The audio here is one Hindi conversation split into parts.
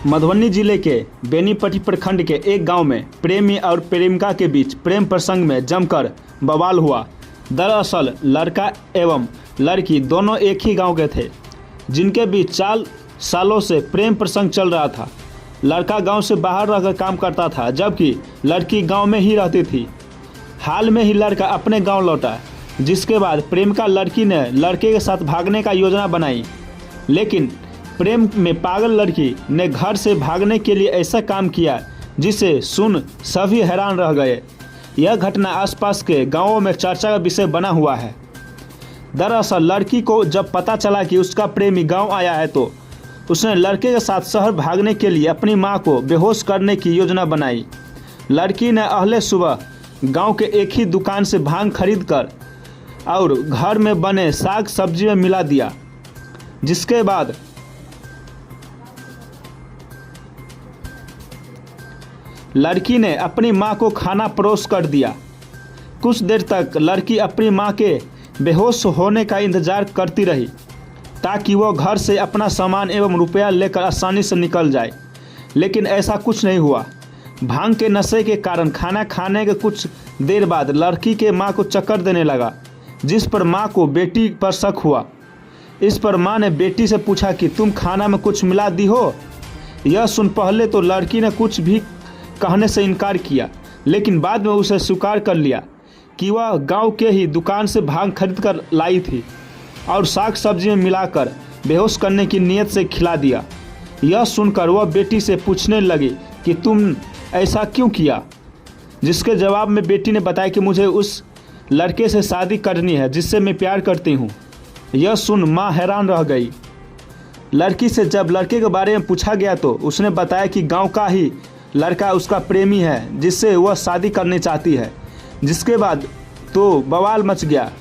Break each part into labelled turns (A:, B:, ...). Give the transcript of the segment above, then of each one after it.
A: मधुबनी जिले के बेनीपट्टी प्रखंड के एक गांव में प्रेमी और प्रेमिका के बीच प्रेम प्रसंग में जमकर बवाल हुआ। दरअसल लड़का एवं लड़की दोनों एक ही गांव के थे, जिनके बीच 4 सालों से प्रेम प्रसंग चल रहा था। लड़का गांव से बाहर रहकर काम करता था, जबकि लड़की गांव में ही रहती थी। हाल में ही लड़का अपने गांव लौटा, जिसके बाद प्रेमिका लड़की ने लड़के के साथ भागने का योजना बनाई, लेकिन प्रेम में पागल लड़की ने घर से भागने के लिए ऐसा काम किया जिसे सुन सभी हैरान रह गए। यह घटना आसपास के गांवों में चर्चा का विषय बना हुआ है। दरअसल लड़की को जब पता चला कि उसका प्रेमी गांव आया है तो उसने लड़के के साथ शहर भागने के लिए अपनी मां को बेहोश करने की योजना बनाई। लड़की ने अगले सुबह गांव के एक ही दुकान से भांग खरीद कर और घर में बने साग सब्जी में मिला दिया, जिसके बाद लड़की ने अपनी मां को खाना परोस कर दिया। कुछ देर तक लड़की अपनी मां के बेहोश होने का इंतजार करती रही ताकि वह घर से अपना सामान एवं रुपया लेकर आसानी से निकल जाए, लेकिन ऐसा कुछ नहीं हुआ। भांग के नशे के कारण खाना खाने के कुछ देर बाद लड़की के मां को चक्कर देने लगा, जिस पर मां को बेटी पर शक हुआ। इस पर मां ने बेटी से पूछा कि तुम खाना में कुछ मिला दी हो। यह सुन पहले तो लड़की ने कुछ भी कहने से इनकार किया, लेकिन बाद में उसे स्वीकार कर लिया कि वह गांव के ही दुकान से भांग खरीद कर लाई थी और साग सब्जी में मिलाकर बेहोश करने की नीयत से खिला दिया। यह सुनकर वह बेटी से पूछने लगी कि तुम ऐसा क्यों किया, जिसके जवाब में बेटी ने बताया कि मुझे उस लड़के से शादी करनी है जिससे मैं प्यार करती हूँ। यह सुन माँ हैरान रह गई। लड़की से जब लड़के के बारे में पूछा गया तो उसने बताया कि गांव का ही लड़का उसका प्रेमी है जिससे वह शादी करनी चाहती है। जिसके बाद तो बवाल मच गया।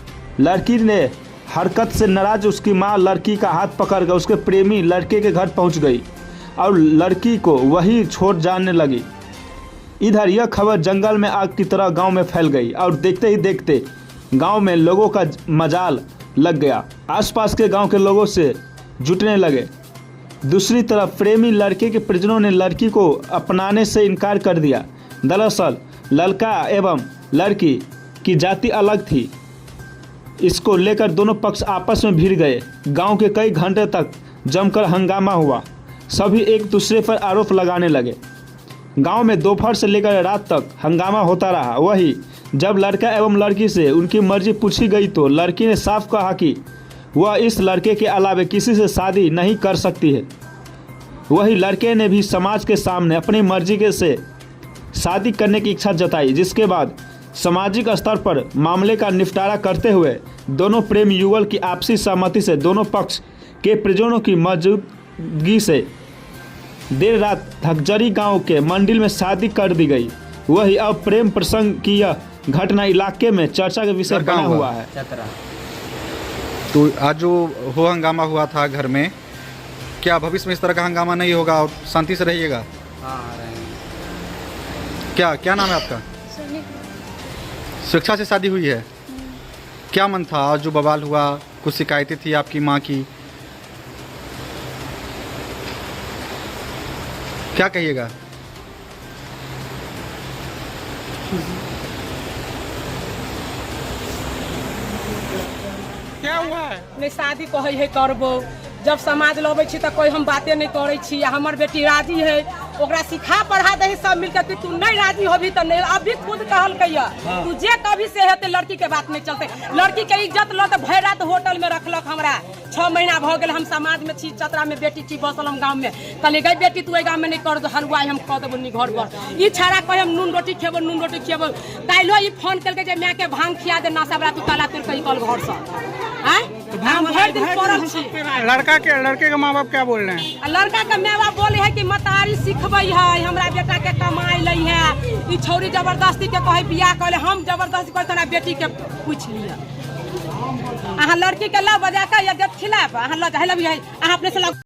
A: लड़की ने हरकत से नाराज उसकी मां लड़की का हाथ पकड़कर उसके प्रेमी लड़के के घर पहुंच गई और लड़की को वहीं छोड़ जाने लगी। इधर यह खबर जंगल में आग की तरह गांव में फैल गई और देखते ही देखते गांव में लोगों का मजाल लग गया। आसपास के गांव के लोगों से जुटने लगे। दूसरी तरफ प्रेमी लड़के के परिजनों ने लड़की को अपनाने से इनकार कर दिया। दरअसल लड़का एवं लड़की की जाति अलग थी। इसको लेकर दोनों पक्ष आपस में भिड़ गए। गांव के कई घंटे तक जमकर हंगामा हुआ। सभी एक दूसरे पर आरोप लगाने लगे। गांव में दोपहर से लेकर रात तक हंगामा होता रहा। वही जब लड़का एवं लड़की से उनकी मर्जी पूछी गई तो लड़की ने साफ कहा कि वह इस लड़के के अलावा किसी से शादी नहीं कर सकती है। वही लड़के ने भी समाज के सामने अपनी मर्जी के से शादी करने की इच्छा जताई, जिसके बाद सामाजिक स्तर पर मामले का निपटारा करते हुए दोनों प्रेम युगल की आपसी सहमति से दोनों पक्ष के परिजनों की मौजूदगी से देर रात धकजरी गांव के मंदिर में शादी कर दी गई। वही अब प्रेम प्रसंग की यह घटना इलाके में चर्चा का विषय बना हुआ है।
B: तो आज जो हो हंगामा हुआ था घर में, क्या भविष्य में इस तरह का हंगामा नहीं होगा और शांति से रहिएगा?
C: हाँ,
B: क्या नाम है आपका? शिक्षा से शादी हुई है। क्या मन था आज जो बवाल हुआ? कुछ शिकायतें थी आपकी माँ की, क्या कहिएगा?
C: क्या हुआ है? नहीं शादी कहे है करबो, जब समाज लबे छी तो कोई हम बातें नहीं करे छी। हमर बेटी राजी है, ओकरा सिखा पढ़ा दे सब मिलकर कि तू नहीं राजी होभी तो नहीं। अभी खुद कहल कैया तू जे कभी से है लड़की के बात नहीं चलते। लड़की के इज्जत लो तो भर रात होटल में रखलक। हमरा 6 महीना भ गेल, हम समाज में छी, चतरा में बेटी छी, बसल हम गाँव में। कहले गई बेटी तू गाँव में नहीं कर दो हलवाई, हम कह देबो घर पर। ई छाड़ा कहे हम नून रोटी खेबो, नून रोटी खेबो। काल्हो ई फोन करके जे मैं के भांग खिया दे ना सबरा, तू काला तेल कही कल घर से
D: लड़के के माँ बाप क्या बोल रहे हैं?
C: लड़का के माँ बाप बोले है कि मतारी सिखबे है, हमरा बेटा के कमाई लै है। ई छौरी जबरदस्ती के कहे बियाह करे, हम जबरदस्ती करे तना बेटी के पूछ लिया। अहाँ लड़की के ला बजा के या जब खिलाफ अहाँ ला अपने से